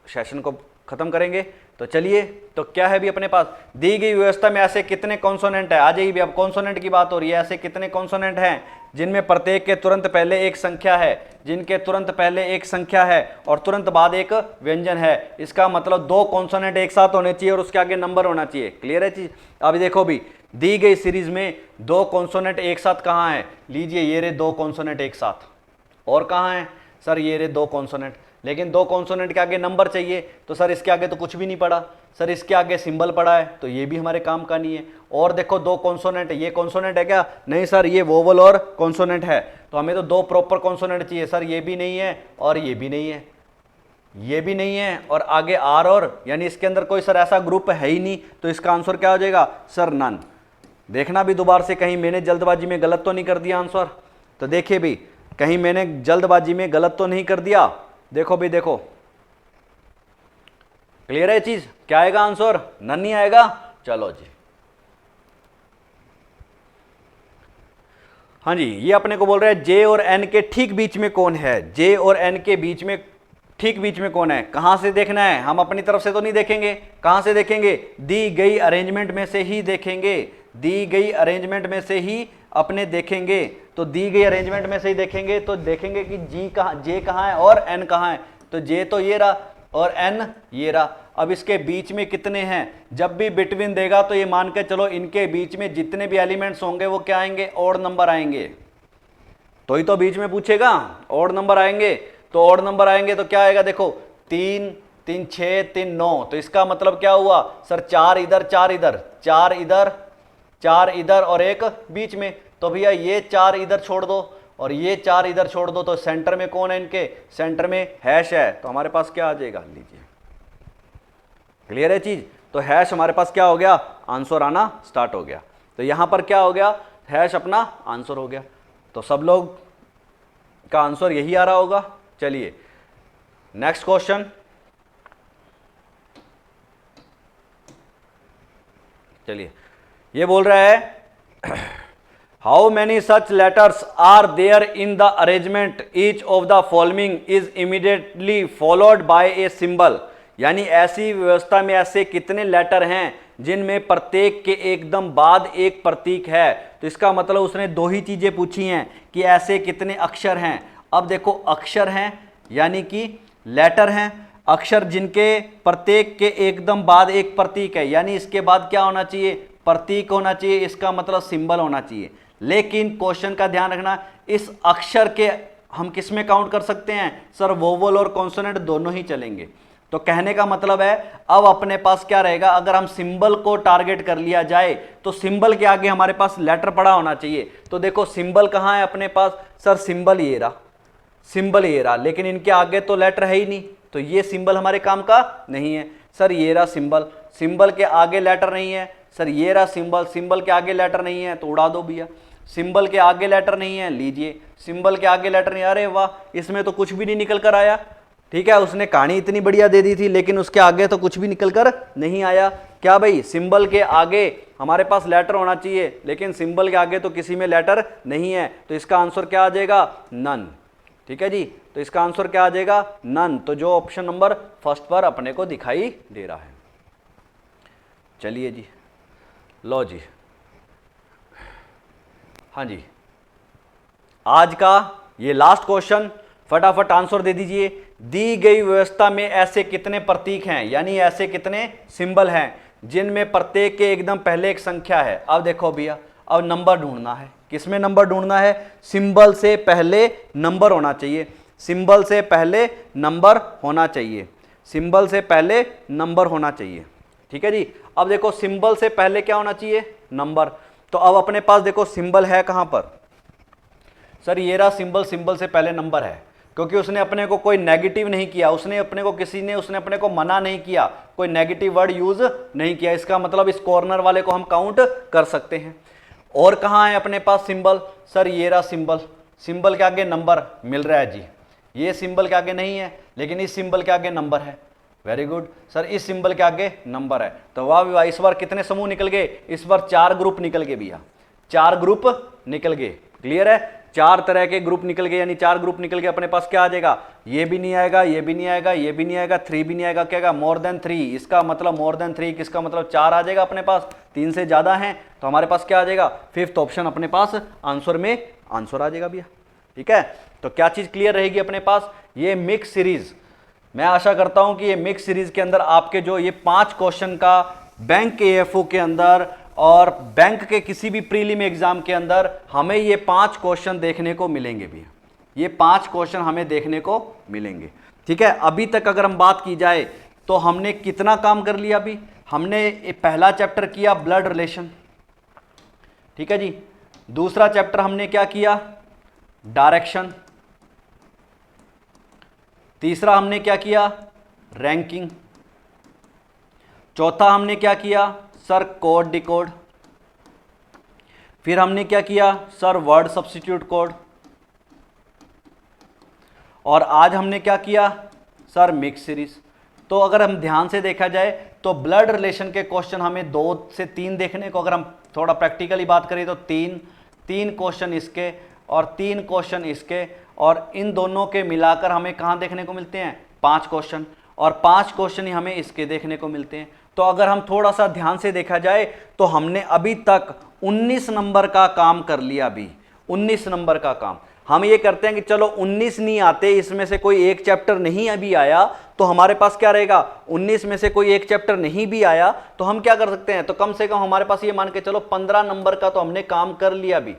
S1: सेशन को खत्म करेंगे। तो चलिए, तो क्या है भी अपने पास, दी गई व्यवस्था में ऐसे कितने कॉन्सोनेंट है, आ जाइए भी, अब कॉन्सोनेंट की बात हो रही है। ऐसे कितने कॉन्सोनेंट हैं जिनमें प्रत्येक के तुरंत पहले एक संख्या है, जिनके तुरंत पहले एक संख्या है और तुरंत बाद एक व्यंजन है। इसका मतलब दो कॉन्सोनेंट एक साथ होने चाहिए और उसके आगे नंबर होना चाहिए। क्लियर है चीज। अब देखो भी, दी गई सीरीज में दो कॉन्सोनेंट एक साथ कहाँ है, लीजिए ये रे दो कॉन्सोनेंट एक साथ, और कहाँ है सर, ये रे दो कॉन्सोनेंट, लेकिन दो कॉन्सोनेंट के आगे नंबर चाहिए, तो सर इसके आगे तो कुछ भी नहीं पड़ा, सर इसके आगे सिंबल पड़ा है, तो ये भी हमारे काम का नहीं है। और देखो दो कॉन्सोनेंट, ये कॉन्सोनेंट है क्या, नहीं सर ये वोवल और कॉन्सोनेंट है, तो हमें तो दो प्रॉपर कॉन्सोनेंट चाहिए, सर ये भी नहीं है और ये भी नहीं है, ये भी नहीं है, और आगे आर और, यानी इसके अंदर कोई सर ऐसा ग्रुप है ही नहीं, तो इसका आंसर क्या हो जाएगा सर नन। देखना भी दोबारा से, कहीं मैंने जल्दबाजी में गलत तो नहीं कर दिया आंसर, तो देखिए भी कहीं मैंने जल्दबाजी में गलत तो नहीं कर दिया, देखो भी देखो, क्लियर है चीज, क्या आएगा आंसर, नन नहीं आएगा। चलो जी, हाँ जी, ये अपने को बोल रहा है जे और एन के ठीक बीच में कौन है, जे और एन के बीच में ठीक बीच में कौन है, कहां से देखना है, हम अपनी तरफ से तो नहीं देखेंगे, कहां से देखेंगे, दी गई अरेंजमेंट में से ही देखेंगे, दी गई अरेंजमेंट में से ही अपने देखेंगे। तो दी गई अरेंजमेंट में से ही देखेंगे, तो देखेंगे कि जे कहाँ है और एन कहाँ है, तो जे तो ये रहा और एन ये रहा। अब इसके बीच में कितने हैं, जब भी बिटवीन देगा तो ये मान के चलो इनके बीच में जितने भी एलिमेंट्स होंगे वो क्या आएंगे, ऑड नंबर आएंगे, तो ही तो बीच में पूछेगा, ऑड नंबर आएंगे, तो ऑड नंबर आएंगे तो क्या आएगा, देखो 3 3 6 3 9, तो इसका मतलब क्या हुआ सर, 4 इधर 4 इधर, 4 इधर 4 इधर और एक बीच में, तो भैया ये 4 इधर छोड़ दो और ये 4 इधर छोड़ दो, तो सेंटर में कौन है, इनके सेंटर में हैश है, तो हमारे पास क्या आ जाएगा, लीजिए क्लियर है चीज, तो हैश हमारे पास क्या हो गया, आंसर आना स्टार्ट हो गया। तो यहां पर क्या हो गया, हैश अपना आंसर हो गया, तो सब लोग का आंसर यही आ रहा होगा। चलिए नेक्स्ट क्वेश्चन, चलिए ये बोल रहा है how many such letters are there in the arrangement, each of the following is immediately followed by a symbol, यानी ऐसी व्यवस्था में ऐसे कितने लेटर हैं जिनमें प्रत्येक के एकदम बाद एक प्रतीक है। तो इसका मतलब उसने दो ही चीजें पूछी हैं कि ऐसे कितने अक्षर हैं। अब देखो अक्षर हैं यानी कि लेटर हैं, अक्षर जिनके प्रत्येक के एकदम बाद एक प्रतीक है, यानी इसके बाद क्या होना चाहिए, प्रतीक होना चाहिए, इसका मतलब सिंबल होना चाहिए। लेकिन क्वेश्चन का ध्यान रखना, इस अक्षर के हम किस में काउंट कर सकते हैं सर, वोवल और कॉन्सोनेंट दोनों ही चलेंगे। तो कहने का मतलब है अब अपने पास क्या रहेगा, अगर हम सिंबल को टारगेट कर लिया जाए तो सिंबल के आगे हमारे पास लेटर पड़ा होना चाहिए। तो देखो सिंबल कहाँ है अपने पास, सर सिंबल ये रहा, सिंबल ये रहा, लेकिन इनके आगे तो लेटर है ही नहीं, तो ये सिंबल हमारे काम का नहीं है। सर ये रहा सिंबल, सिंबल के आगे लेटर नहीं है, सर ये रहा सिंबल, सिंबल के आगे लेटर नहीं है, तो उड़ा दो भैया। सिंबल के आगे लेटर नहीं है, लीजिए सिंबल के आगे लेटर नहीं, अरे वाह इसमें तो कुछ भी नहीं निकल कर आया। ठीक है, उसने कहानी इतनी बढ़िया दे दी थी लेकिन उसके आगे तो कुछ भी निकल कर नहीं आया। क्या भाई, सिंबल के आगे हमारे पास लेटर होना चाहिए, लेकिन सिंबल के आगे तो किसी में लेटर नहीं है, तो इसका आंसर क्या आ जाएगा, नन। ठीक है जी, तो इसका आंसर क्या आ जाएगा, नन। तो जो ऑप्शन नंबर फर्स्ट पर अपने को दिखाई दे रहा है। चलिए जी, लो जी, हाँ जी, आज का ये लास्ट क्वेश्चन, फटाफट आंसर दे दीजिए। दी गई व्यवस्था में ऐसे कितने प्रतीक हैं, यानी ऐसे कितने सिंबल हैं जिनमें प्रत्येक के एकदम पहले एक संख्या है। अब देखो भैया, अब नंबर ढूंढना है, किसमें नंबर ढूंढना है, सिंबल से पहले नंबर होना चाहिए, सिंबल से पहले नंबर होना चाहिए, सिंबल से पहले नंबर होना चाहिए। ठीक है जी, अब देखो सिंबल से पहले क्या होना चाहिए, नंबर। तो अब अपने पास देखो सिंबल है कहां पर, सर ये रहा सिंबल, सिंबल से पहले नंबर है, क्योंकि उसने अपने को कोई नेगेटिव नहीं किया, उसने अपने को मना नहीं किया, कोई नेगेटिव वर्ड यूज नहीं किया। इसका मतलब इस कॉर्नर वाले को हम काउंट कर सकते हैं। और कहाँ है अपने पास सिंबल? सर ये रहा सिंबल, सिंबल के आगे नंबर मिल रहा है जी। ये सिंबल के आगे नहीं है, लेकिन इस सिंबल के आगे नंबर है। वेरी गुड सर, इस सिंबल के आगे नंबर है। तो वाह वाह, इस बार कितने समूह निकल गए? इस बार 4 ग्रुप निकल गए भैया, 4 ग्रुप निकल गए। क्लियर है? 4 तरह के ग्रुप निकल गए, यानी 4 ग्रुप निकल गए। अपने पास क्या आ जाएगा? ये भी नहीं आएगा, ये भी नहीं आएगा, ये भी नहीं आएगा, 3 भी नहीं आएगा। क्या आएगा? More than 3। इसका मतलब मोर देन 3 किसका मतलब 4 आ जाएगा अपने पास। 3 से ज्यादा है तो हमारे पास क्या आ जाएगा? 5th ऑप्शन अपने पास आंसर में आंसर आ जाएगा भैया। ठीक है, तो क्या चीज क्लियर रहेगी अपने पास? ये मिक्स सीरीज, मैं आशा करता हूं कि ये मिक्स सीरीज के अंदर आपके जो ये 5 क्वेश्चन का बैंक के एएफओ के अंदर और बैंक के किसी भी प्रीलिम एग्जाम के अंदर हमें ये 5 क्वेश्चन देखने को मिलेंगे भी। ये 5 क्वेश्चन हमें देखने को मिलेंगे। ठीक है, अभी तक अगर हम बात की जाए तो हमने कितना काम कर लिया? अभी हमने पहला चैप्टर किया ब्लड रिलेशन, ठीक है जी। दूसरा चैप्टर हमने क्या किया? डायरेक्शन। तीसरा हमने क्या किया? रैंकिंग। चौथा हमने क्या किया? Sir code decode. फिर हमने क्या किया? Sir word substitute code. और आज हमने क्या किया? Sir mix series. तो अगर हम ध्यान से देखा जाए तो ब्लड रिलेशन के क्वेश्चन हमें 2 से 3 देखने को, अगर हम थोड़ा प्रैक्टिकली बात करें तो 3 क्वेश्चन इसके और 3 क्वेश्चन इसके, और इन दोनों के मिलाकर हमें कहाँ देखने को मिलते हैं? 5 क्वेश्चन, और 5 क्वेश्चन ही हमें इसके देखने को मिलते हैं। तो अगर हम थोड़ा सा ध्यान से देखा जाए तो हमने अभी तक 19 नंबर का काम कर लिया। अभी 19 नंबर का काम हम ये करते हैं कि चलो 19 नहीं आते, इसमें से कोई एक चैप्टर नहीं अभी आया तो हमारे पास क्या रहेगा? 19 में से कोई एक चैप्टर नहीं भी आया तो हम क्या कर सकते हैं? तो कम से कम हमारे पास ये मान के चलो 15 नंबर का तो हमने काम कर लिया। अभी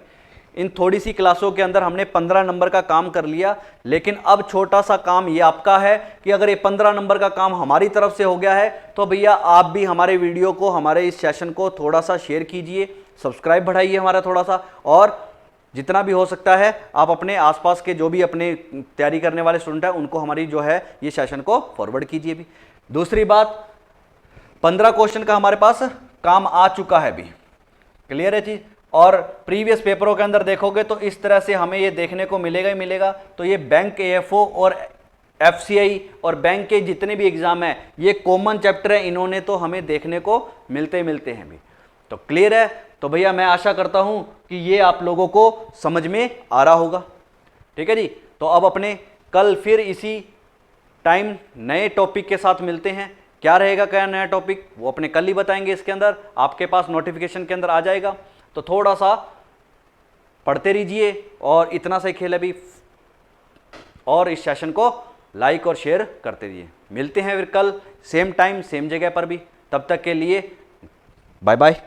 S1: इन थोड़ी सी क्लासों के अंदर हमने 15 नंबर का काम कर लिया। लेकिन अब छोटा सा काम ये आपका है कि अगर ये 15 नंबर का काम हमारी तरफ से हो गया है तो भैया आप भी हमारे वीडियो को, हमारे इस सेशन को थोड़ा सा शेयर कीजिए, सब्सक्राइब बढ़ाइए हमारा थोड़ा सा, और जितना भी हो सकता है आप अपने आसपास के जो भी अपने तैयारी करने वाले स्टूडेंट हैं उनको हमारी जो है ये सेशन को फॉरवर्ड कीजिए भी। दूसरी बात, 15 क्वेश्चन का हमारे पास काम आ चुका है भी। क्लियर है चीज? और प्रीवियस पेपरों के अंदर देखोगे तो इस तरह से हमें ये देखने को मिलेगा ही मिलेगा। तो ये बैंक एएफओ और एफसीआई और बैंक के जितने भी एग्जाम है ये कॉमन चैप्टर है, इन्होंने तो हमें देखने को मिलते हैं भी। तो क्लियर है? तो भैया मैं आशा करता हूं कि ये आप लोगों को समझ में आ रहा होगा। ठीक है जी, तो अब अपने कल फिर इसी टाइम नए टॉपिक के साथ मिलते हैं। क्या रहेगा, क्या नया टॉपिक, वो अपने कल ही बताएंगे। इसके अंदर आपके पास नोटिफिकेशन के अंदर आ जाएगा, तो थोड़ा सा पढ़ते रहिए और इतना सा ही खेल अभी, और इस सेशन को लाइक और शेयर करते रहिए। मिलते हैं फिर कल सेम टाइम सेम जगह पर भी। तब तक के लिए बाय बाय।